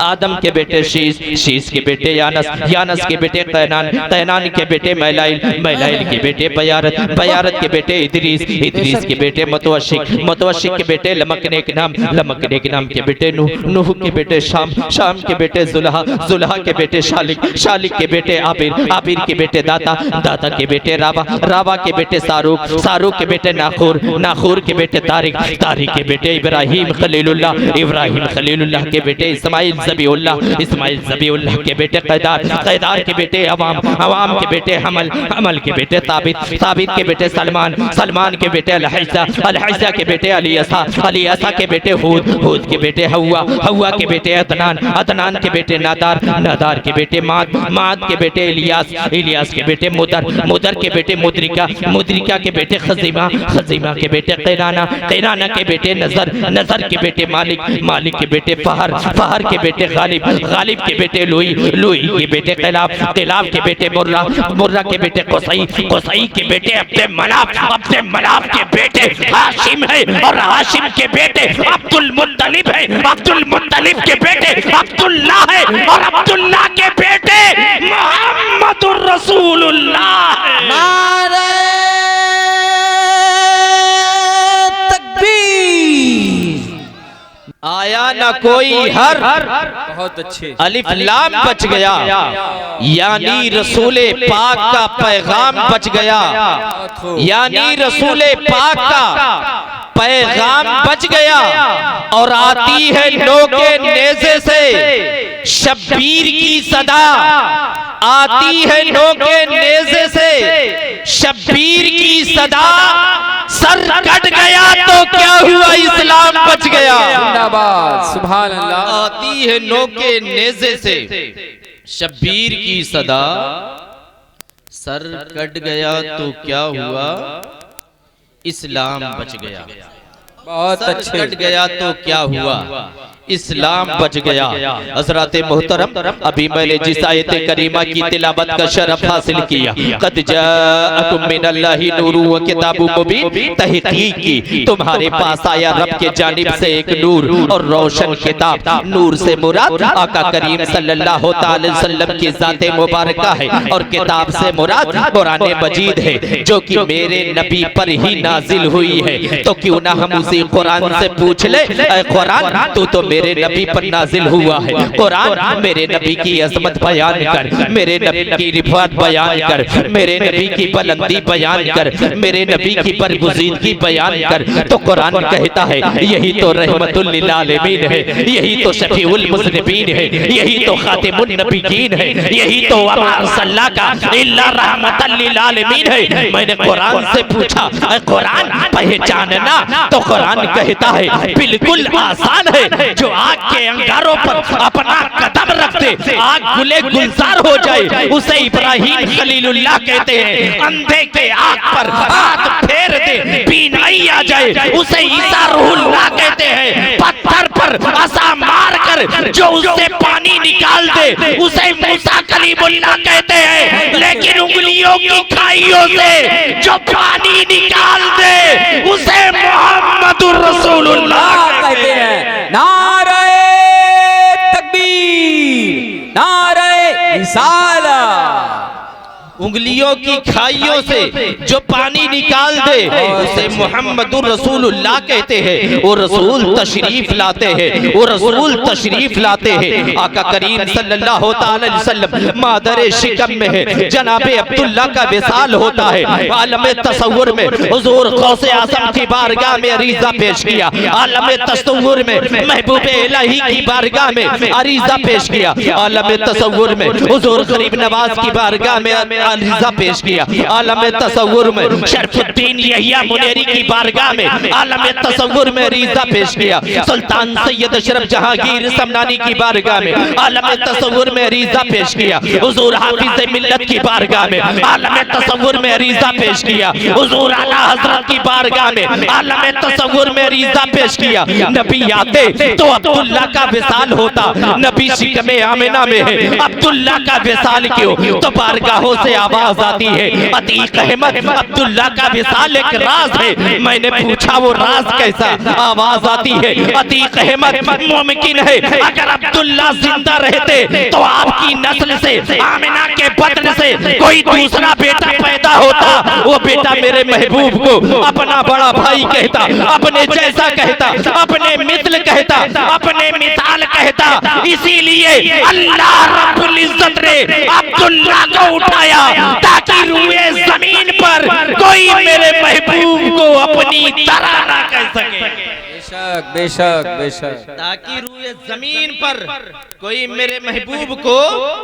आदम के बेटे शीश, शीश के बेटे यानस, यानस के बेटे कैनान, कैनान के बेटे मैलाइल, मैलाइल के बेटे बयारत, बयारत के बेटे इदरीस, इदरीस के बेटे मतवशिक, मतवशिक के बेटे लमकने के नाम, लमकने के नाम के बेटे नूह, नूह के बेटे शाम, शाम के बेटे जुल्हा, जुल्हा के बेटे शालिक, शालिक के बेटे आबिर, आबिर के बेटे दाता, दाता के बेटे राबा, राबा के बेटे सारूक, सारूक के बेटे नाखूर, नाखूर के बेटे तारिक, तारिक के बेटे इब्राहिम खलीलुल्लाह, इब्राहिम खलीलुल्लाह के बेटे इस्माइल ज़बीउल्लाह, इस्माइल ज़बीउल्लाह के बेटे कैदार, कैदार के बेटे अवाम, अवाम के बेटे हमल, हमल के बेटे ताबित, ताबित के बेटे सलमान, सलमान के बेटे अलहैसा, अलहैसा के बेटे अलियसा, अलियसा के बेटे हूद, हूद के बेटे हवा, हवा के बेटे अदनान, अदनान के बेटे नादार, नादार के बेटे माद, माद के बेटे इलियास, इलियास के बेटे मुदर, मुदर के बेटे मुद्रिका, मुद्रिका के बेटे खजीमा, खजीमा के बेटे कैराना, कैराना के बेटे नजर, नजर के बेटे मालिक, मालिक के बेटे फहर, फहर के बेटे गालिब, गालिब के बेटे लुई, लुई के बेटे कैलाब, कैलाब के बेटे मुर्रा, मुर्रा के बेटे कुसई, कुसई के बेटे अब्दे मनाफ, अब्दे मनाफ के बेटे हाशिम है और हाशिम के बेटे अब्दुल मुत्तलिब है, अब्दुल मुत्तलिब के बेटे अब्दुल्लाह है और अब्दुल्लाह के बेटे मुहम्मदुर रसूलुल्लाह है। नारे आया ना कोई हर, बहुत अच्छे, अलिफ लाम बच गया, यानी रसूले पाक का पैगाम बच गया, यानी रसूले पाक का पैगाम बच गया। और आती है नो के नेज़े से शब्बीर की सदा, आती है नो के नेज़े से शब्बीर की सदा, सर कट गया तो क्या हुआ इस्लाम बच गया। जिंदाबाद, सुभान अल्लाह। आती है नो के नेज़े से शब्बीर की सदा, सर कट गया तो क्या हुआ इस्लाम बच गया। बहुत सर अच्छे, कट गया तो क्या हुआ इस्लाम बच गया। हज़रात मोहतरम, अभी मैंने जिस आयत करीमा की तिलावत का शरफ हासिल किया, क़द जाअकुम मिनल्लाहि नूरुन व किताबुम मुबीन, तहक़ीक़ की तुम्हारे पास आया रब के जानिब से एक नूर और रोशन किताब। नूर से मुराद आका करीम सल्लल्लाहु अलैहि वसल्लम की ज़ाते मुबारका है और किताब से मुराद कुरान मजीद है, जो कि मेरे नबी पर ही नाजिल हुई है। तो क्यों ना हम उसी कुरान से पूछ ले, ऐ कुरान तू तो मेरे नबी पर नाजिल हुआ है, कुरान मेरे नबी की अज़मत बयान कर, मेरे नबी की रिफ़ात बयान कर, मेरे नबी की बुलंदी बयान कर, मेरे नबी की बरगुज़ीदगी बयान कर। तो कुरान कहता है यही तो रहमतुल लिल आलमीन है, यही तो शफीउल मुज़निबीन है, यही तो खातिमुन नबिय्यीन है, यही तो वमा अर्सलनाका इल्ला रहमतल लिल आलमीन है। मैंने कुरान से पूछा ऐ कुरान पहचानना, तो कुरान कहता है बिल्कुल आसान है, जो आग के अंगारों पर अपना कदम रखते आग गुले गुलजार हो जाए उसे इब्राहिम खलीलुल्लाह कहते हैं। अंधे के आग पर हाथ फेर दे बीनाई आ जाए उसे ईसा रूहुल्लाह कहते हैं। पत्थर पर असा मार कर जो उससे पानी निकाल दे उसे मूसा कलीमुल्लाह कहते हैं। लेकिन उंगलियों की खाइयों से जो पानी निकाल दे उसे मुहम्मदुर रसूलुल्लाह कहते हैं। नारे तकबीर, नारे रिसाला। उंगलियों की खाइयों से जो पानी निकाल दे उसे मुहम्मदुर रसूलुल्लाह कहते हैं। वो रसूल तशरीफ लाते हैं, वो रसूल तशरीफ लाते हैं। आका करीम सल्लल्लाहु अलैहि वसल्लम मादर शिकम में है, जनाबे अब्दुल्ला का विसाल होता है। आलम तसव्वुर में हुजूर गौसे आज़म की बारगाह में अरीज़ा पेश किया, आलम तसव्वुर में महबूब इलाही की बारगाह में अरीज़ा पेश किया, आलम तसव्वुर में हुजूर गरीब नवाज की बारगाह में अरीज़ा पेश किया, आलम तसव्वुर में शरफुद्दीन यहिया मुनेरी की बारगाह में आलम तसव्वुर में अरीज़ा पेश किया, सुल्तान सैयद अशरफ जहांगीर समनानी की बारगाह में आलम तसव्वुर में अरीज़ा पेश किया, हुजूर हाफिज़ मिल्लत की बारगाह में आलम तसव्वुर में अरीज़ा पेश किया, हुजूर आला हज़रत की बारगाह में आलम तसव्वुर में अरीज़ा पेश किया। नबी आते तो अब्दुल्ला का विसाल होता, नबी शिकमे आमिना में है, अब्दुल्ला का विसाल क्यों? तो बारगाहों से आवाज आती है, अतीक अहमद अब्दुल्ला का विसाल एक राज है। मैंने पूछा वो राज कैसा? आवाज आती है, अतीक अहमद मुमकिन है अगर अब्दुल्ला जिंदा रहते तो आपकी नस्ल से, आमिना के बतन से कोई दूसरा बेटा पैदा होता। वो बेटा मेरे महबूब को अपना बड़ा भाई कहता, अपने जैसा कहता, अपने मिसल कहता, अपने मिसाल कहता। इसीलिए अल्लाह रब्बुल इज्जत ने अब्दुल्ला को उठाया ताकि रूए जमीन पर कोई मेरे महबूब को अपनी तरह ना कह सके। बेशक बेशक बेशक, ताकि रूए जमीन पर कोई मेरे महबूब को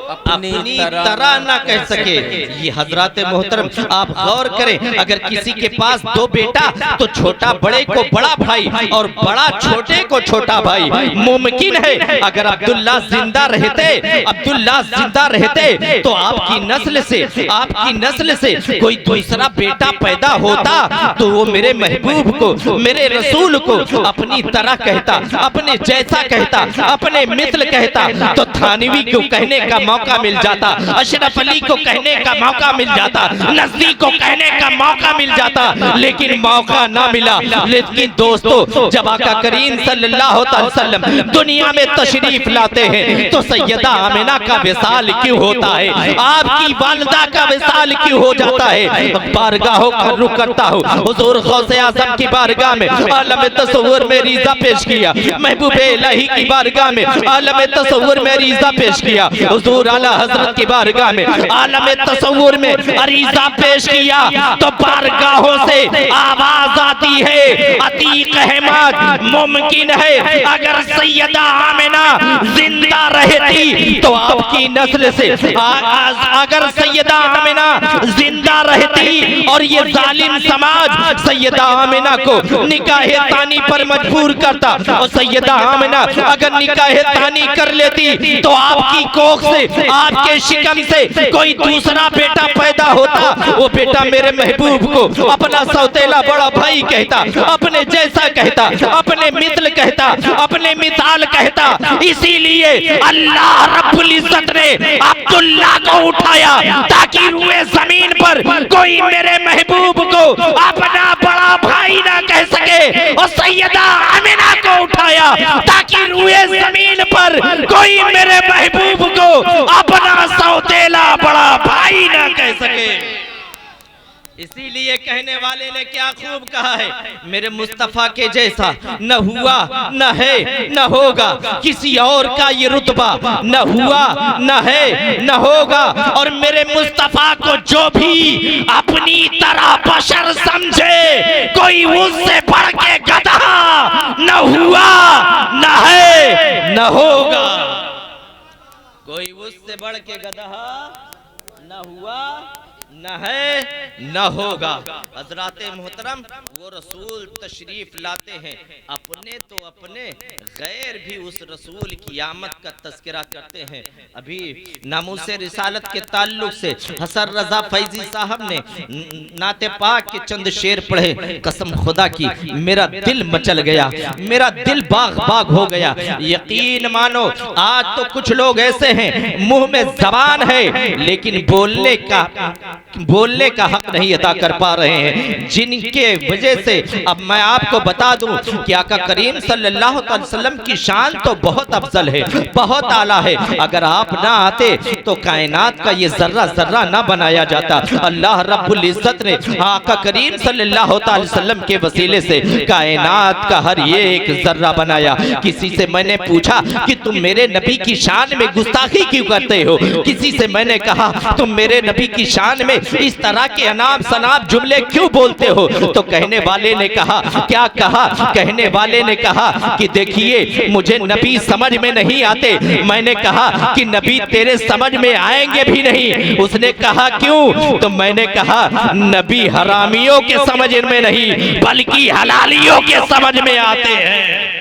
अपनी तरह ना कह सके। ये हजरात मोहतरम आप गौर करें, अगर किसी के पास दो बेटा तो छोटा बड़े को बड़ा भाई और बड़ा छोटे को छोटा भाई मुमकिन है। अगर अब्दुल्ला जिंदा रहते, अब्दुल्ला जिंदा रहते तो आपकी नस्ल से कोई दूसरा बेटा पैदा होता तो वो मेरे महबूब को, मेरे रसूल को अपनी तरह कहता, अपने जैसा कहता, अपने मिसल कहता। तो थानवी को कहने का मौका मिल जाता, अशरफ अली को कहने का मौका मिल जाता, नजदी को कहने का मौका मिल जाता, लेकिन मौका ना मिला। लेकिन दोस्तों, जब आका करीम सल्लल्लाहु अलैहि वसल्लम दुनिया में तशरीफ लाते हैं तो सैयदा आमिना का विसाल क्यों होता है? आपकी वालिदा का विसाल क्यों हो जाता है? बारगाहों का रुख करता हूँ, हुजूर गौसे आज़म की बारगाह में आलम तसव्वुर में रीज़ा पेश किया, महबूबे इलाही की बारगाह में आलम तसव्वुर में रीज़ा पेश किया, हुजूर आला हजरत की बारगाह में आलम तसव्वुर में रीज़ा पेश किया तो बारगाहों से आवाज आती है, अतीक अहमद मुमकिन है अगर सैयदा आमिना जिंदा रहती तो आपकी नस्ल से, अगर सैयदा आमिना जिंदा रहती और ये जालिम समाज सैयदा आमिना को निकाह तानी पर मजबूर करता और सैयदा आमिना अगर निकाह तानी कर लेती तो आपकी कोख से, आपके शिकम से कोई दूसरा बेटा पैदा होता। वो बेटा मेरे महबूब को अपना सौतेला बड़ा भाई कहता, अपने जैसा कहता, अपने मिसल कहता, अपने मिसाल कहता। इसीलिए अल्लाह रब्बुल इज्जत ने अब्दुल्ला को उठाया ताकि रूए जमीन पर कोई मेरे महबूब को अपना बड़ा भाई ना कह सके, और सैयदा आमिना को उठाया ताकि रूए जमीन पर कोई मेरे महबूब को अपना सौतेला बड़ा भाई ना कह सके। इसीलिए कहने वाले ने क्या खूब कहा है, मेरे मुस्तफा के जैसा न हुआ, न है, न होगा किसी और का ये रुतबा, न हुआ, न है, न होगा। और मेरे मुस्तफा को जो भी अपनी तरह बशर समझे कोई उससे बढ़ के गधा न हुआ, न है, न होगा। कोई उससे बढ़ के गधा न हुआ, न है, न होगा। हजराते मोहतरम, वो रसूल तशरीफ लाते हैं, अपने तो अपने, गैर भी उस रसूल की आमद का तज़किरा करते हैं। अभी नामूसे रिसालत के ताल्लुक से हसन रजा फैजी साहब ने नाते पाक के चंद शेर पढ़े, कसम खुदा की मेरा दिल मचल गया, मेरा दिल बाग बाग हो गया। यकीन मानो आज तो कुछ लोग ऐसे हैं मुंह में जबान है लेकिन बोलने का हक नहीं अदा कर पा रहे हैं, जिनके वजह से अब मैं आपको बता दूं कि आका करीम सल्लल्लाहु अलैहि वसल्लम की शान तो बहुत अफजल है, बहुत आला है। अगर आप ना आते तो कायनात का ये जर्रा जर्रा ना बनाया जाता। अल्लाह रब्बुल इज्जत ने आका करीम सल्लल्लाहु अलैहि वसल्लम के वसीले से कायनात का हर एक जर्रा बनाया। किसी से मैंने पूछा कि तुम मेरे नबी की शान में गुस्ताखी क्यों करते हो? किसी से मैंने कहा तुम मेरे नबी की शान में इस तरह के अनाप शनाप जुमले क्यों बोलते हो? तो कहने वाले ने कहा, क्या कहा? कहने वाले ने कहा कि देखिए मुझे नबी समझ में नहीं आते। मैंने कहा कि नबी तेरे समझ में आएंगे भी नहीं। उसने कहा क्यों? तो मैंने कहा नबी हरामियों के समझ में नहीं बल्कि हलालियों के समझ में आते हैं।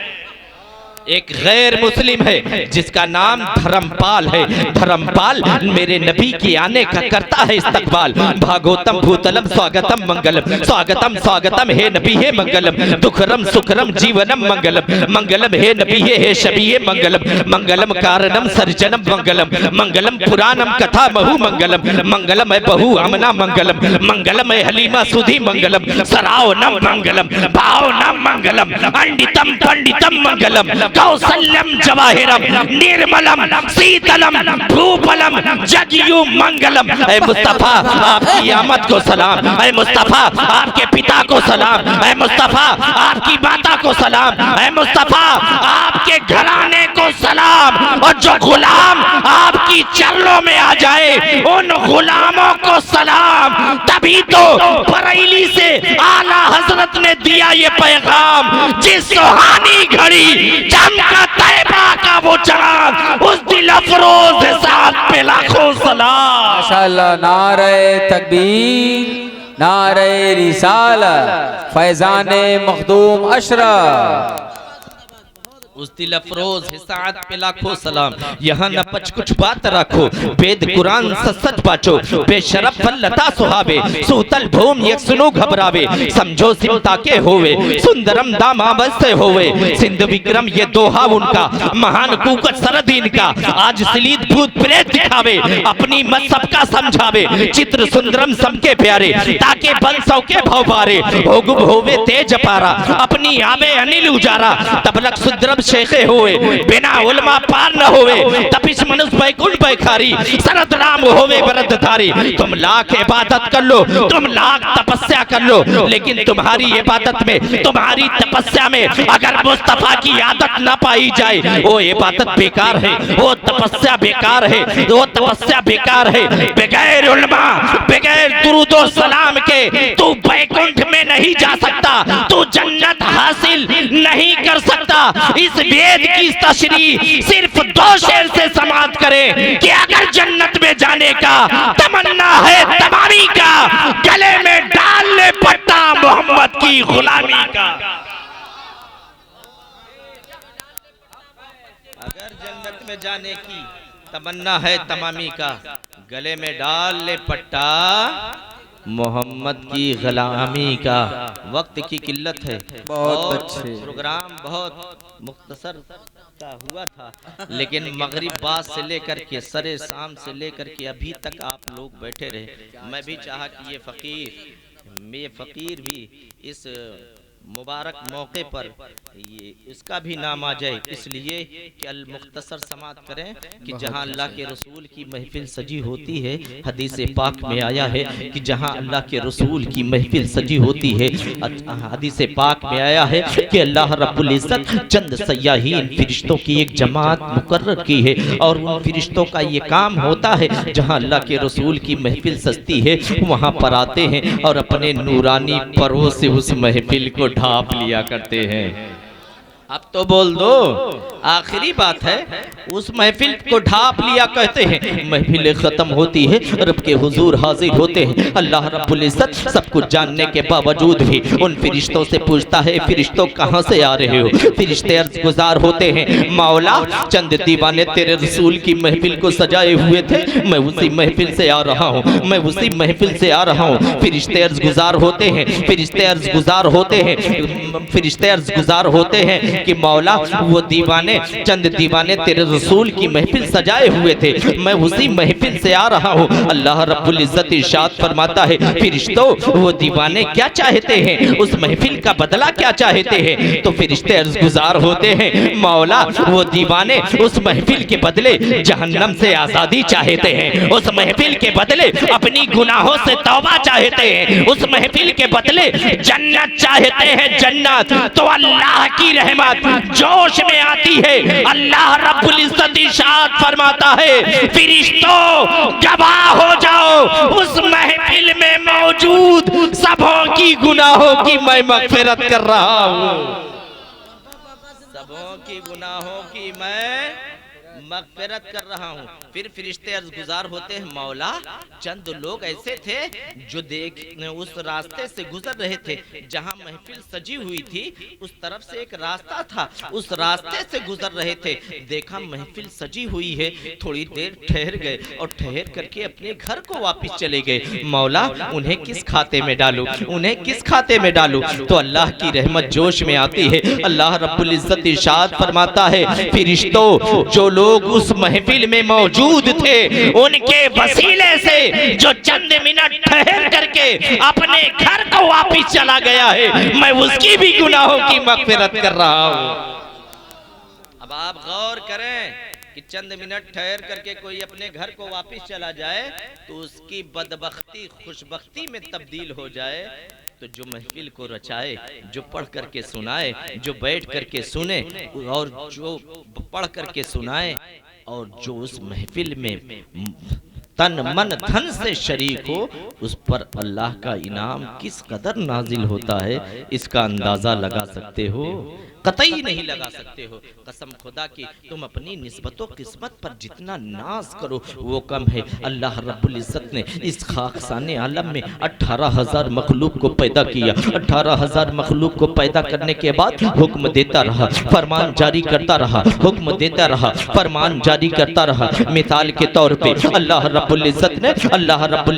एक गैर मुस्लिम है जिसका नाम धर्मपाल है। धर्मपाल मेरे नबी के आने का करता है इस्तकबाल। भागोतम भूतलम स्वागतम मंगलम, स्वागतम स्वागतम हे नबी है मंगलम, दुखरम सुखरम जीवनम मंगलम, मंगलम हे नबी है शबी है मंगलम, मंगलम कारणम सर्जनम मंगलम, मंगलम पुराणम कथा महु मंगलम, मंगलम है बहु अमना मंगलम, मंगलम है हलीमा सुधी मंगलम, सरावनम मंगलम, भावनम मंगलम, अंडितम पंडितम मंगलम, कौसल्यम जवाहिरम निर्मलम शीतलम भूपलम जगयु मंगलम। ऐ मुस्तफा आपकी आमद को सलाम, ऐ मुस्तफा आपके पिता को सलाम, ऐ मुस्तफा आपकी माता को सलाम, ऐ मुस्तफा आपके घराने को सलाम। और जो गुलाम आपकी चरणों में आ जाए उन गुलामों को सलाम। तभी तो बरेली से आला हजरत ने दिया ये पैगाम, जिस सुहानी घड़ी चमका तैबा का वो चांद, उस दिल अफरोज साथ पे लाखों सलाम। माशाअल्लाह, नारे तकबीर, नारे रिसालत, फैजाने मखदूम अशरफ। उस दिल अफरोज हिसात पे लाखों सलाम। यहाँ न पच कुछ बात रखो, वेद कुरान सच बाचो, बेशरफ लता सुहावे, सूतल भूम एक सुनो घबरावे, समझो सिमता के होवे, सुंदरम दामा बस्ते होवे, सिंध विक्रम ये दोहा उनका, महान कुकट सरदीन का, आज सलीद भूत प्रेत दिखावे, अपनी मत सबका समझावे, चित्र सुंदरम सबके प्यारे, ताके बन सौ के भवबारे, होगुब होवे तेज पारा, अपनी आवे अनिल उजारा, तबलक सुंदरम शेखे हुए, बिना उलमा पार न होवे, तपिश मनुष्य बैकुंठ बैखारी, सरद राम होवे वरदधारी। तुम लाख इबादत कर लो, तुम लाख तपस्या कर लो, लेकिन तुम्हारी इबादत में, तुम्हारी तपस्या में अगर मुस्तफा की आदत न पाई जाए, वो इबादत बेकार है, वो तपस्या बेकार है, वो तपस्या बेकार है। बगैर उलमा, बगैर दुरूदो सलाम के तू बैकुंठ में नहीं जा सकता, तू जन्नत हासिल नहीं कर सकता। इस वेद की तशरीह सिर्फ दो शेर से समाप्त करें कि अगर जन्नत में जाने का तमन्ना है तमामी का, गले में डाल ले पट्टा मोहम्मद की गुलामी का। अगर जन्नत में जाने की तमन्ना है तमामी का, गले में डाल ले पट्टा मोहम्मद की गुलामी का। वक्त की किल्लत है, बहुत अच्छे प्रोग्राम बहुत मुख्तसर का हुआ था, लेकिन मगरिब बाद से लेकर के सरे शाम से लेकर के अभी तक आप लोग बैठे रहे। मैं भी चाहा कि ये फकीर भी इस मुबारक मौके पर ये इसका भी नाम आ जाए, इसलिए कि अल मुख्तसर समात करें कि जहां अल्लाह के रसूल की महफिल सजी होती है, हदीस पाक में आया है कि जहां अल्लाह के रसूल की महफिल सजी होती है, हदीस पाक में आया है कि अल्लाह रब्बुल इज्जत चंद सयाहीन फरिश्तों की एक जमात मुकर्रर की है, और उन फरिश्तों का ये काम होता है जहां अल्लाह के रसूल की महफिल सजती है वहां पर आते हैं और अपने नूरानी परों से उस महफिल को ढांप लिया करते हैं। अब तो बोल दो, आखिरी बात है, उस महफिल को ढांप लिया कहते हैं। महफिल खत्म होती है, रब के हुजूर हाजिर होते हैं। अल्लाह रब्बुल इज्जत सब कुछ जानने के बावजूद भी उन फरिश्तों से पूछता है, फरिश्तों कहां से आ रहे हो? फरिश्ते अर्ज गुजार होते हैं, मौला चंद दीवाने तेरे रसूल की महफिल को सजाए हुए थे, मैं उसी महफिल से आ रहा हूँ, मैं उसी महफिल से आ रहा हूँ। फरिश्ते अर्ज गुजार होते हैं, फरिश्ते अर्ज गुजार होते हैं, फरिश्ते अर्ज गुजार होते हैं कि मौला वो दीवाने चंद दीवाने तेरे रसूल की महफिल सजाए हुए थे, मैं उसी महफिल से आ रहा हूँ। अल्लाह रब्बुल इज्जत इरशाद फरमाता है, फरिश्तों वो दीवाने क्या चाहते हैं, उस महफिल का बदला क्या चाहते हैं? तो फरिश्ते अर्ज गुजार होते हैं, मौला वो दीवाने उस महफिल के बदले जहन्नम से आजादी चाहते हैं, उस महफिल के बदले अपनी गुनाहों से तौबा चाहते हैं, उस महफिल के बदले जन्नत चाहते हैं, जन्नत। तो अल्लाह की रहमत जोश में आती है। अल्लाह रब्बुल इज्जत इरशाद फरमाता है, फरिश्तों गवाह हो जाओ, उस महफिल में मौजूद सबों की गुनाहों की मैं मगफिरत कर रहा हूँ, सबों की गुनाहों की मैं मगफिरत कर रहा हूँ। फिर फरिश्ते अर्ज गुजार होते हैं, मौला चंद लोग ऐसे थे जो उस रास्ते से गुजर रहे थे जहाँ महफिल सजी हुई थी, उस तरफ से एक रास्ता था, उस रास्ते से गुजर रहे थे, देखा महफिल सजी हुई है, थोड़ी देर ठहर गए और ठहर करके अपने घर को वापस चले गए। मौला उन्हें किस खाते में डालूं, उन्हें किस खाते में डालूं? तो अल्लाह की रहमत जोश में आती है। अल्लाह रब्बुल इज्जत इरशाद फरमाता है, फरिश्तों जो लोग उस महफिल में मौजूद थे उनके वसीले से जो चंद मिनट ठहर करके अपने घर को वापस चला गया है, मैं उसकी भी गुनाहों की मगफिरत कर रहा हूं। अब आप गौर करें कि चंद मिनट ठहर करके कोई अपने घर को वापस चला जाए तो उसकी बदबख्ती खुशबख्ती में तब्दील हो जाए। तो जो महफिल को रचाए, जो पढ़ करके सुनाए, जो बैठ करके सुने और जो पढ़ करके सुनाए और जो उस महफिल में तन मन धन से शरीक हो, उस पर अल्लाह का इनाम किस कदर नाजिल होता है इसका अंदाजा लगा सकते हो? कतई नहीं लगा सकते हो। कसम खुदा की तुम अपनी निस्बतों किस्मत पर जितना नाज करो वो कम है। अल्लाह रब्बुल इज्जत ने इस खाकसाने आलम में 18,000 मखलूक को पैदा किया। 18,000 मखलूक को पैदा करने के बाद हुक्म देता रहा, फरमान जारी करता रहा, हुक्म देता रहा, फरमान जारी करता रहा। मिसाल के तौर पे अल्लाह रब्बुल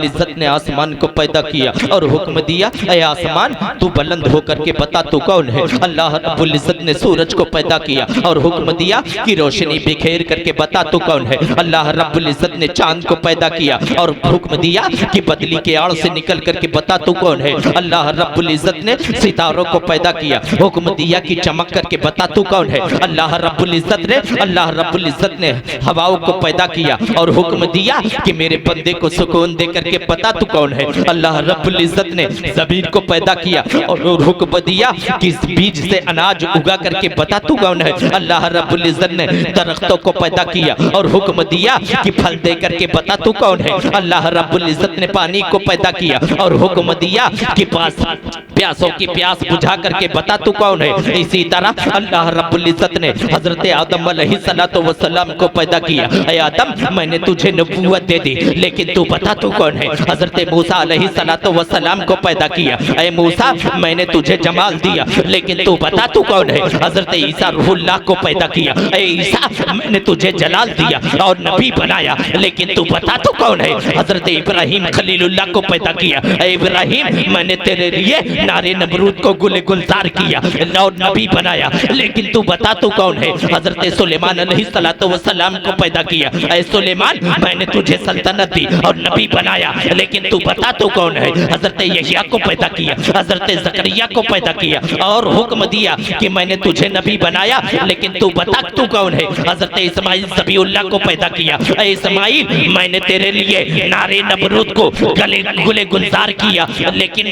इज्जत ने आसमान को पैदा किया और हुक्म दिया, ऐ आसमान तू बुलंद होकर के बता तू कौन है। अल्लाह रब्बुल इज्जत ने सूरज को पैदा किया और हुक्म दिया कि रोशनी बिखेर करके बता तू कौन है। अल्लाह रब्बुल इज्जत ने चांद को पैदा किया और हुक्म दिया कि बदली के आड़ से निकल करके बता तू कौन है। अल्लाह रब्बुल इज्जत ने सितारों को पैदा किया, हुक्म दिया कि चमक करके बता तू कौन है। अल्लाह रब्बुल इज्जत ने हवाओं को पैदा किया और हुक्म दिया कि मेरे बंदे को सुकून दे करके बता तू कौन है। अल्लाह रब्बुल इज्जत ने ज़मीन को पैदा किया और हुक्म दिया कि इस बीज से अनाज उगा करके बता तू कौन है। अल्लाह रब्बुल इज्जत ने दरख्तों को पैदा किया और हुक्म दिया कि फल दे करके बता तू कौन है। अल्लाह रब्बुल इज्जत ने पानी को पैदा किया और हुक्म दिया कि प्यासों की प्यास बुझा करके बता तू कौन है। इसी तरह अल्लाह रब्बुल इज्जत ने हजरत आदम अलैहिस्सलातु वस्सलाम को पैदा किया। ऐ आदम मैंने तुझे नबूवत दे दी लेकिन तू बता तू कौन है। हजरत मूसा अलैहिस्सलातु वस्सलाम को पैदा किया। ऐ मूसा मैंने तुझे जमाल दिया लेकिन तू बता तू कौन है। हजरत ईसा रूहुल्लाह को पैदा किया। ऐ ईसा मैंने तुझे जलाल दिया और नबी बनाया लेकिन तू बता तू कौन है। हजरत इब्राहिम खलीलुल्लाह को पैदा किया। ऐ इब्राहिम मैंने तेरे लिए नारे नमरूद को गुले गुलजार किया और नबी बनाया लेकिन तू बता तू कौन है। हजरत सुलेमान अलैहिस्सलातु वस्सलाम को पैदा किया। ऐ सुलेमान मैंने तुझे सल्तनत दी और नबी बनाया लेकिन तू बता तू कौन है। हजरत यहया को पैदा किया, हजरत जकरिया को पैदा किया और हुक्म दिया कि मैंने तुझे नबी बनाया लेकिन तू बता तू कौन है। हजरत इस्माइल ज़बीउल्लाह को पैदा किया। ऐ इस्माइल मैंने तेरे लिए नारे नमरूद को गुले गुलजार किया लेकिन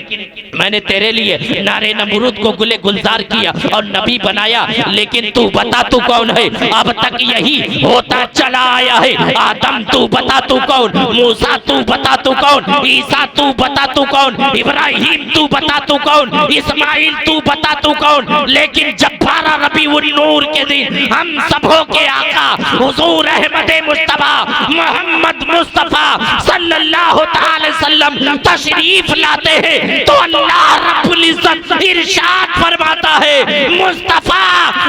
मैंने तेरे लिए नारे नमरूद को गुले गुलजार किया और नबी बनाया लेकिन तू बता तू कौन है। अब तक यही होता चला आया है। आदम तू बता तू कौन, मूसा तू बता तू कौन, ईसा तू बता तू कौन, इब्राहिम तू बता तू कौन, इस्माइल तू बता तू कौन। लेकिन जब 12 रबीउल नूर के दिन हम सबों के आका हुजूर अहमद मुस्तफा मोहम्मद मुस्तफा सल्लल्लाहु अलैहि वसल्लम तशरीफ लाते हैं तो अल्लाह रब्बुल इज्जत इरशाद फरमाता है, मुस्तफा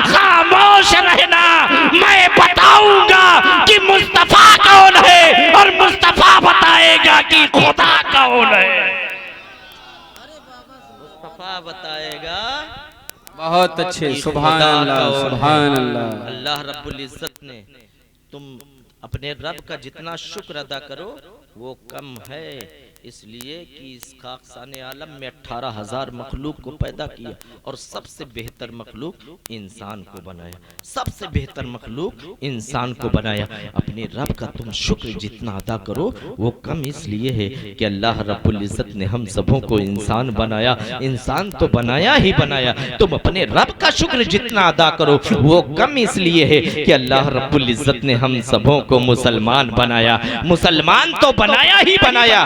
खामोश रहना, मैं बताऊंगा कि मुस्तफा कौन है और मुस्तफा बताएगा कि खुदा कौन है। मुस्तफा बताएगा। बहुत अच्छे, सुभान अल्लाह, सुभान अल्लाह। अल्लाह रब्बुल इज्जत ने तुम अपने रब का जितना शुक्र अदा करो वो कम है, इसलिए कि इस खाकसाने आलम में 18,000 मखलूक को पैदा किया और सबसे बेहतर मखलूक इंसान को बनाया, सबसे बेहतर मखलूक इंसान को बनाया। अपने रब का तुम शुक्र जितना अदा करो वो कम इसलिए है कि अल्लाह रब्बुल इज्जत ने हम सबों को इंसान बनाया। इंसान तो बनाया ही बनाया, तुम अपने रब का शुक्र जितना अदा करो वो कम इसलिए है कि अल्लाह रब्बुल इज्जत ने हम सबों को मुसलमान बनाया। मुसलमान तो बनाया ही बनाया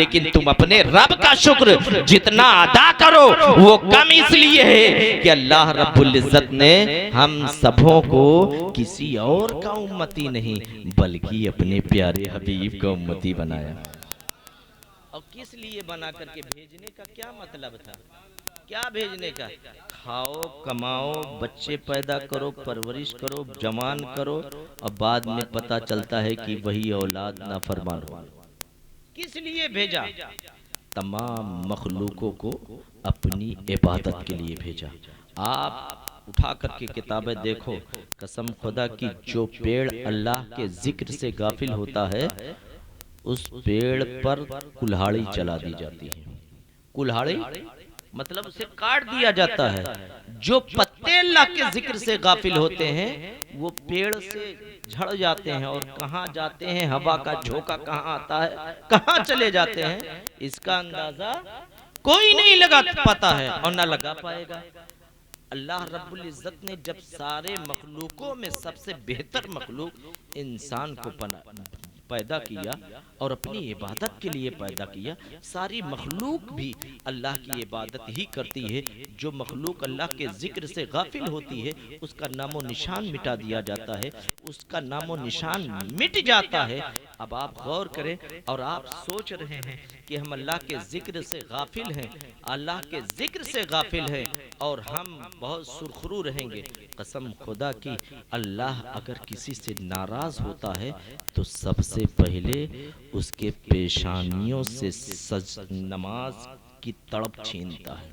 लेकिन तुम अपने रब का शुक्र जितना अदा करो वो कम इसलिए है कि अल्लाह रब्बुल इज्जत ने हम सबों को किसी और का उम्मती नहीं बल्कि अपने प्यारे हबीब का उम्मती बनाया। और किस लिए बना करके भेजने का क्या मतलब था? क्या भेजने का? खाओ कमाओ बच्चे पैदा करो परवरिश करो जवान करो और बाद में पता चलता है कि वही औलाद नाफरमान हो। किस लिए भेजा? तमाम मखलूकों को अपनी इबादत के लिए भेजा। आप उठा करके किताबें देखो, कसम खुदा की जो पेड़ अल्लाह के जिक्र से गाफिल होता है उस पेड़ पर कुल्हाड़ी चला दी जाती है। कुल्हाड़ी मतलब उसे काट दिया जाता है। जो पत्ते अल्लाह के जिक्र से गाफिल होते हैं वो पेड़ से झड़ जाते हैं और कहाँ जाते हैं, हवा का झोंका कहाँ आता है, कहाँ चले जाते हैं, इसका अंदाजा कोई नहीं लगा पाता है और ना लगा पाएगा। अल्लाह रब्बुल इज्जत ने जब सारे मखलूकों में सबसे बेहतर मखलूक इंसान को पैदा किया और अपनी इबादत के लिए पैदा किया, सारी मखलूक भी अल्लाह की इबादत ही करती है। जो मखलूक अल्लाह के जिक्र से गाफिल होती है उसका नामो निशान मिटा दिया जाता है, उसका नामो निशान मिट जाता है। अब आप गौर करें और आप सोच रहे हैं कि हम अल्लाह के जिक्र से गाफिल हैं, अल्लाह के जिक्र से गाफिल हैं और हम बहुत सुरखरू रहेंगे। कसम खुदा की अल्लाह अगर किसी से नाराज होता है तो सबसे पहले उसके पेशानियों से नमाज की तड़प छीनता है,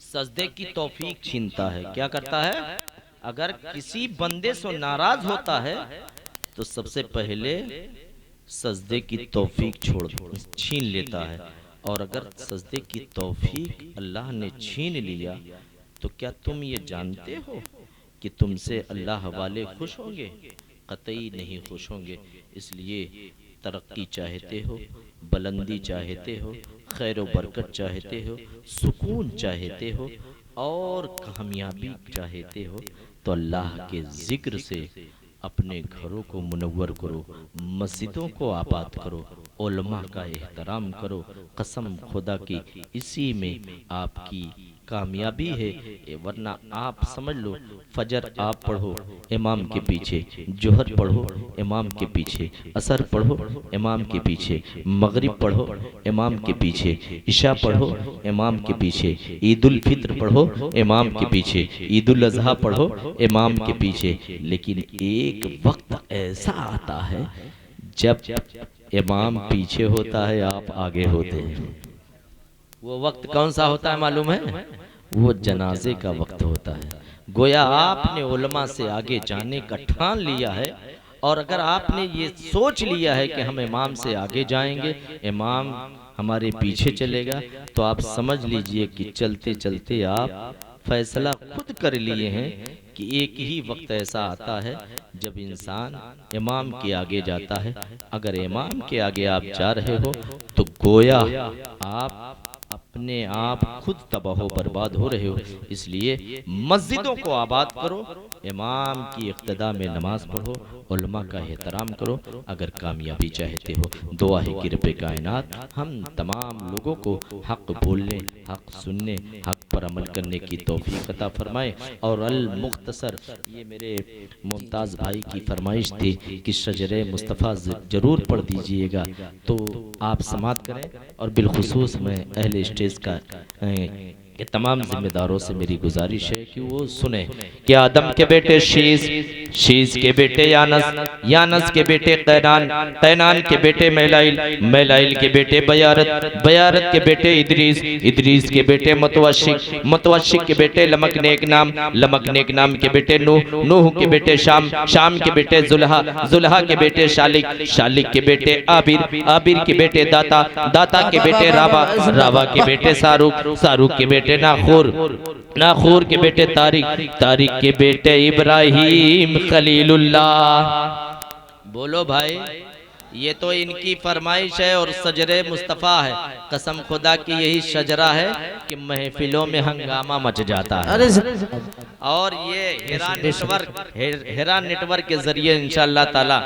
सजदे की तौफीक छीनता है। क्या करता है? अगर किसी बंदे से नाराज होता है तो सबसे पहले सजदे की तौफीक छीन लेता है। और अगर सजदे की तौफीक अल्लाह ने छीन लिया तो क्या तुम ये जानते हो कि तुमसे अल्लाह वाले खुश होंगे? कतई नहीं खुश होंगे। इसलिए तरक्की चाहते हो, बुलंदी चाहते हो, खैर व बरकत चाहते हो, सुकून चाहते हो और कामयाबी चाहते हो तो अल्लाह के जिक्र से अपने घरों को मुनव्वर करो, मस्जिदों को आबाद करो, उलमा का एहतराम करो। कसम खुदा की इसी में आपकी कामयाबी है। वरना आप समझ लो फजर आप पढ़ो इमाम के पीछे, जोहर पढ़ो इमाम के पीछे, असर पढ़ो इमाम के पीछे, मगरिब पढ़ो इमाम के पीछे, इशा पढ़ो इमाम के पीछे, ईद उल फित्र पढ़ो इमाम के पीछे, ईद उल अज़हा पढ़ो इमाम के पीछे। लेकिन एक वक्त ऐसा आता है जब इमाम पीछे होता है आप आगे होते हैं। वो वक्त कौन सा होता है मालूम है? वो जनाजे का वक्त होता है। गोया आपने उलमा से आगे जाने का ठान लिया है और अगर आपने ये सोच लिया है कि हम इमाम से आगे जाएंगे, इमाम हमारे पीछे चलेगा, तो आप समझ लीजिए कि चलते चलते आप फैसला खुद कर लिए हैं कि एक ही वक्त ऐसा आता है जब इंसान इमाम के आगे जाता है। अगर इमाम के आगे आप जा रहे हो तो गोया आप अपने आप खुद तबाह बर्बाद हो रहे हो। इसलिए मस्जिदों को आबाद करो, इमाम की इक्तदा में नमाज पढ़ो, उलमा का एहतराम करो अगर कामयाबी चाहते हो। दुआ है कि रब्बे कायनात हम तमाम लोगों को हक बोलने, हक सुनने, हक पर अमल करने की तौफीक अता फरमाए। और अल मुख्तसर ये मेरे मुमताज़ भाई की फरमाइश थी कि शजरे मुस्तफ़ा ज़रूर पढ़ दीजिएगा, तो आप समात करें। और बिलखुसूस मैं अहले स्टेज का कि तमाम जिम्मेदारों से मेरी गुजारिश है कि वो सुने कि आदम के बेटे शीश, शीश के बेटे यानस, यानस के बेटे कैनान, कैनान के बेटे मैलाइल, मैलाइल के बेटे बयारत, बयारत के बेटे इदरीस, इदरीस के बेटे मतवशिक, मतवशिक के बेटे लमकनेक नाम, लमकनेक नाम के बेटे नूह, नूह के बेटे शाम, शाम के बेटे जुल्हा, जुल्हा के बेटे शालिक, शालिक के बेटे आबिर, आबिर के बेटे दाता, दाता के बेटे रावा, रावा के बेटे सारूक, सारूक के बेटे नाखूर, नाखूर के बेटे तारिक, तारिक के बेटे इब्राहिम खलीलुल्लाह। बोलो भाई, ये तो इनकी फरमाइश है और शजरे मुस्तफ़ा है। कसम खुदा की यही शजरा है कि महफिलों में हंगामा मच जाता है। और ये हेरा नेटवर्क के जरिए इंशाअल्लाह ताला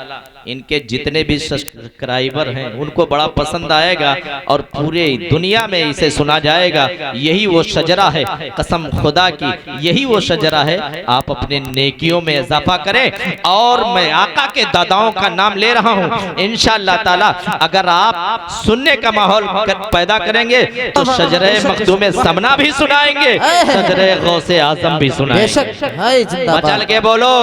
इनके जितने भी सब्सक्राइबर हैं उनको बड़ा पसंद आएगा और पूरे दुनिया में इसे सुना जाएगा। यही वो शजरा है, कसम खुदा की यही वो शजरा है। आप अपने नेकियों में इजाफा करें और मैं आका के दादाओं का नाम ले रहा हूँ। इंशाअल्लाह ताला अगर आप सुनने का माहौल पैदा करेंगे तो शजरे मखदूम समना भी सुनाएंगे, शजरे गौसे आजम भी सुनाएंगे। मचल के बोलो।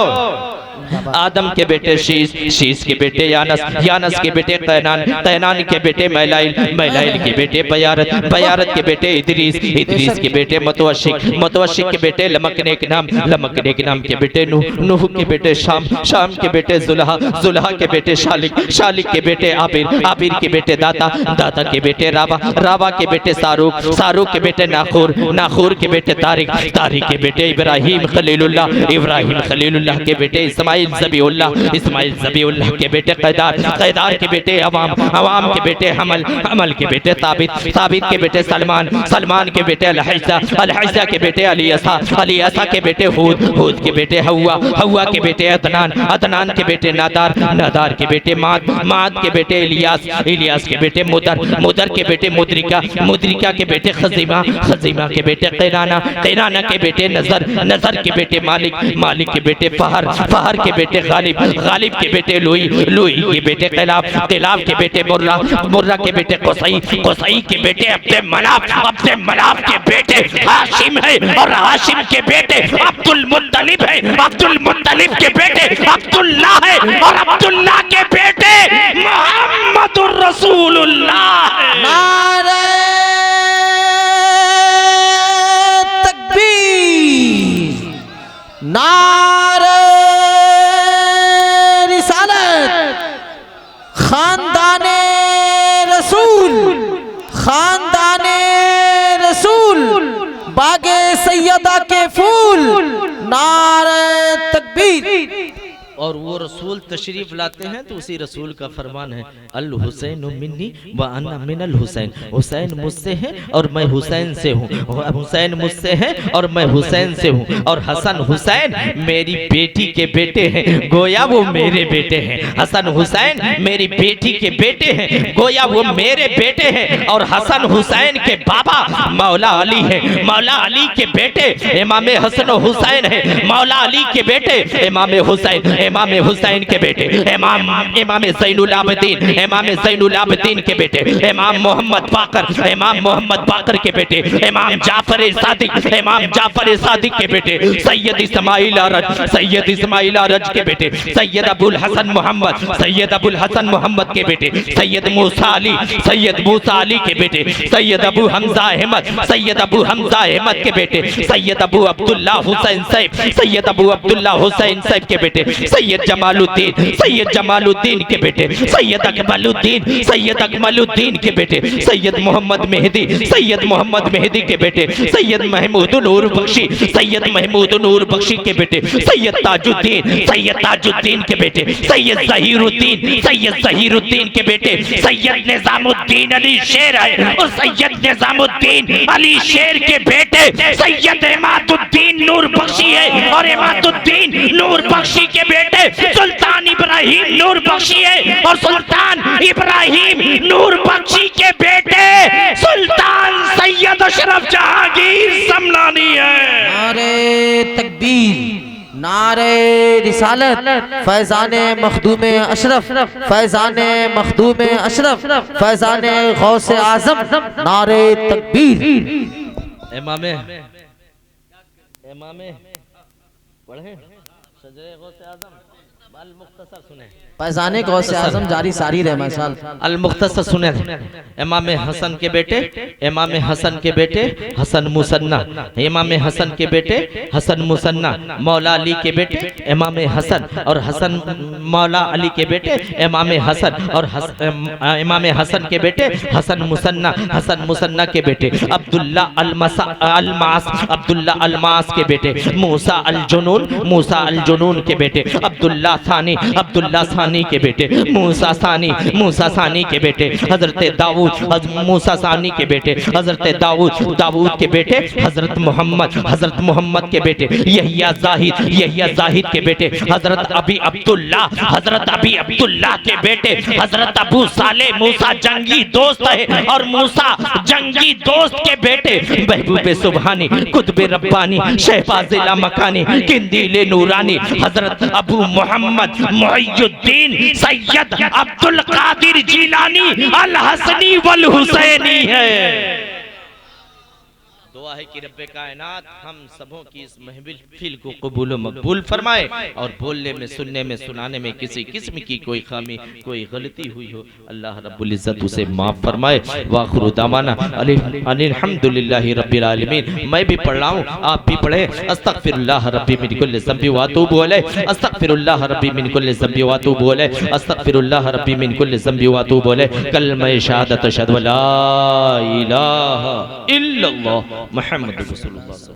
आदम के बेटे शीश, शीश के बेटे यानस, यानस के बेटे कैनान, कैनान के बेटे मैलाइल, मैलाइल के बेटे बयारत, बयारत के बेटे इदरीस, इदरीस के बेटे मतवशिक, मतवशिक के बेटे लमकने के नाम, लमकने के नाम के बेटे नूह, नूह के बेटे शाम, शाम के बेटे जुल्हा, जुल्हा के बेटे शालिक, शालिक के बेटे आबिर, आबिर के बेटे दाता, दाता के बेटे राबा, राबा के बेटे सारूक, सारूक के बेटे नाखूर, नाखूर के बेटे तारिक, तारिक के बेटे इब्राहिम खलीलुल्लाह, इब्राहिम खलीलुल्लाह के बेटे इस्माइल ज़बीउल्लाह, इस्माइल ज़बीउल्लाह के बेटे कैदार, कैदार के बेटे अवाम, अवाम के बेटे हमल, हमल के बेटे ताबित, ताबित के बेटे सलमान, सलमान के बेटे अलहैसा, अलहैसा के बेटे अलियसा, अलियसा के बेटे हूद, हूद के बेटे हवा, हवा के बेटे अदनान, अदनान के बेटे नादार, नादार के बेटे माद, माद के बेटे इलियास, इलियास के बेटे मुदर, मुदर के बेटे मुद्रिका, मुद्रिका के बेटे खजीमा, खजीमा के बेटे कैराना, कैराना के बेटे नजर, नजर के बेटे मालिक, मालिक के बेटे फहर, फहर के बेटे गालिब, गालिब के बेटे लुई, लुई के बेटे कैलाब, कैलाब के बेटे मुर्रा, मुर्रा के बेटे कुसई, कुसई के बेटे अब्दे मनाफ, अब्दे मनाफ के बेटे हाशिम है और हाशिम के बेटे अब्दुल मुत्तलिब है, अब्दुल मुत्तलिब के बेटे अब्दुल्लाह है और अब्दुल्लाह के बेटे मुहम्मदुर रसूलुल्लाह है। नारे तकबीर, नारे खानदाने रसूल, खानदाने रसूल, बागे सैयदा के फूल, नारे तकबीर। और वो रसूल तशरीफ लाते हैं तो उसी रसूल का फरमान है अल हुसैन मिन्नी व अना मिनल हुसैन, हुसैन मुझसे है और मैं हुसैन से हूँ, हुसैन मुझसे है और मैं हुसैन से हूँ। और हसन हुसैन मेरी बेटी के बेटे हैं, गोया वो मेरे बेटे हैं। हसन हुसैन मेरी बेटी के बेटे हैं, गोया वो मेरे बेटे हैं। और हसन हुसैन के बाबा मौला अली है, मौला अली के बेटे इमाम हसन हुसैन है, मौला अली के बेटे इमाम हुसैन, इमाम हुसैन के बेटे इमाम, इमाम ज़ैनुल आबिदीन, इमाम ज़ैनुल आबिदीन के बेटे इमाम मोहम्मद बाकर, इमाम मोहम्मद बाकर के बेटे इमाम जाफर सादिक, इमाम जाफर सादिक के बेटे सैयद इस्माइल अरज, सैयद इस्माइल अरज के बेटे सैयद अबुल हसन मोहम्मद, सैयद अबुल हसन मोहम्मद के बेटे सैयद मूसा अली, सैयद मूसा अली के बेटे सैयद अबू हमजा अहमद, सैयद अबू हमजा अहमद के बेटे सैयद अबू अब्दुल्लाह हुसैन सैफ, सैयद अबू अब्दुल्लाह हुसैन सैफ के बेटे सैयद जमालुद्दीन, सैयद जमालुद्दीन के बेटे सैयद अकमलुद्दीन, सैयद अकमलुद्दीन के बेटे सैयद मोहम्मद मेहदी, सैयद मोहम्मद मेहदी के बेटे सैयद महमूद नूर बख्शी, सैयद महमूद नूर बख्शी के बेटे सैयद ताजुद्दीन, सैयद ताजुद्दीन के बेटे सैयद ज़हीरुद्दीन, सैयद ज़हीरुद्दीन के बेटे सैयद निज़ामुद्दीन अली शेर है और सैयद निज़ामुद्दीन अली शेर के बेटे सैयद इमादुद्दीन नूर बख्शी है और इमादुद्दीन नूर बख्शी के बेटे सुल्तान इब्राहिम नूर बख्शी है और सुल्तान इब्राहिम नूर बख्शी के बेटे सुल्तान सैयद अशरफ जहांगीर समलानी है। नारे तकबीर, नारे रिसालत, फैजाने मखदूम अशरफ, फैजाने मखदूम अशरफ, फैजाने गौसे आजम, नारे तकबीर। इमामे इमामे पढ़े सजरे गौसे आजम अल मुख्तसर सुने, फैजाने गौसे आजम जारी सारी रहे मशाल अल मुख्तसर सुने। इमाम हसन के बेटे इमाम हसन के बेटे हसन मुसन्ना, इमाम हसन के बेटे हसन मुसन्ना, मौला अली के बेटे इमाम हसन और हसन मौला अली के बेटे इमाम हसन और इमाम हसन के बेटे हसन मुसन्ना, हसन मुसन्ना के बेटे अब्दुल्ला अलमास, अब्दुल्ला अलमास के बेटे मूसा अल जुनून, मूसा अल जुनून के बेटे अब्दुल्ला सानी अब्दुल्ला सानी के बेटे, मूसा सानी के बेटे हजरत दाऊद, मूसा सानी के बेटे हजरत दाऊद के बेटे हजरत मोहम्मद के बेटे यहिया जाहिद के बेटे हजरत अबी अब्दुल्ला के बेटे हजरत अबू सालेह। मूसा जंगी दोस्त है और मूसा जंगी दोस्त के बेटे महबूब सुबहानी, कुतुब रब्बानी, शहबाज़िला मकानी, किंदीले नूरानी हजरत अबू मोहम्मद मुहियुद्दीन सैयद अब्दुल कादिर जिलानी अल हसनी वल हुसैनी है। दुआ है कि रब्बे कायनात हम सबों की इस महफिल को कबूल व मकबूल फरमाए और बोलने में, सुनने में, सुनाने में किसी किस्म की कोई खामी, कोई गलती हुई हो अल्लाह रब्बुल इज्जत उसे माफ फरमाए। वाखिरु दावाना अल्हम्दुलिल्लाहि रब्बिल आलमीन। मैं भी पढ़ रहा हूँ, आप भी पढ़े। अस्तगफिरुल्लाह रब्बी मिन कुल्लि ज़ंबि व अतूबु अलैहि, अस्तगफिरुल्लाह रब्बी मिन कुल्लि ज़ंबि व अतूबु अलैहि, अस्तगफिरुल्लाह रब्बी मिन कुल्लि ज़ंबि व अतूबु अलैहि। कलमा शहादत अशहदु अल्ला इलाहा इल्लल्लाह मुहम्मदुर रसूलुल्लाह।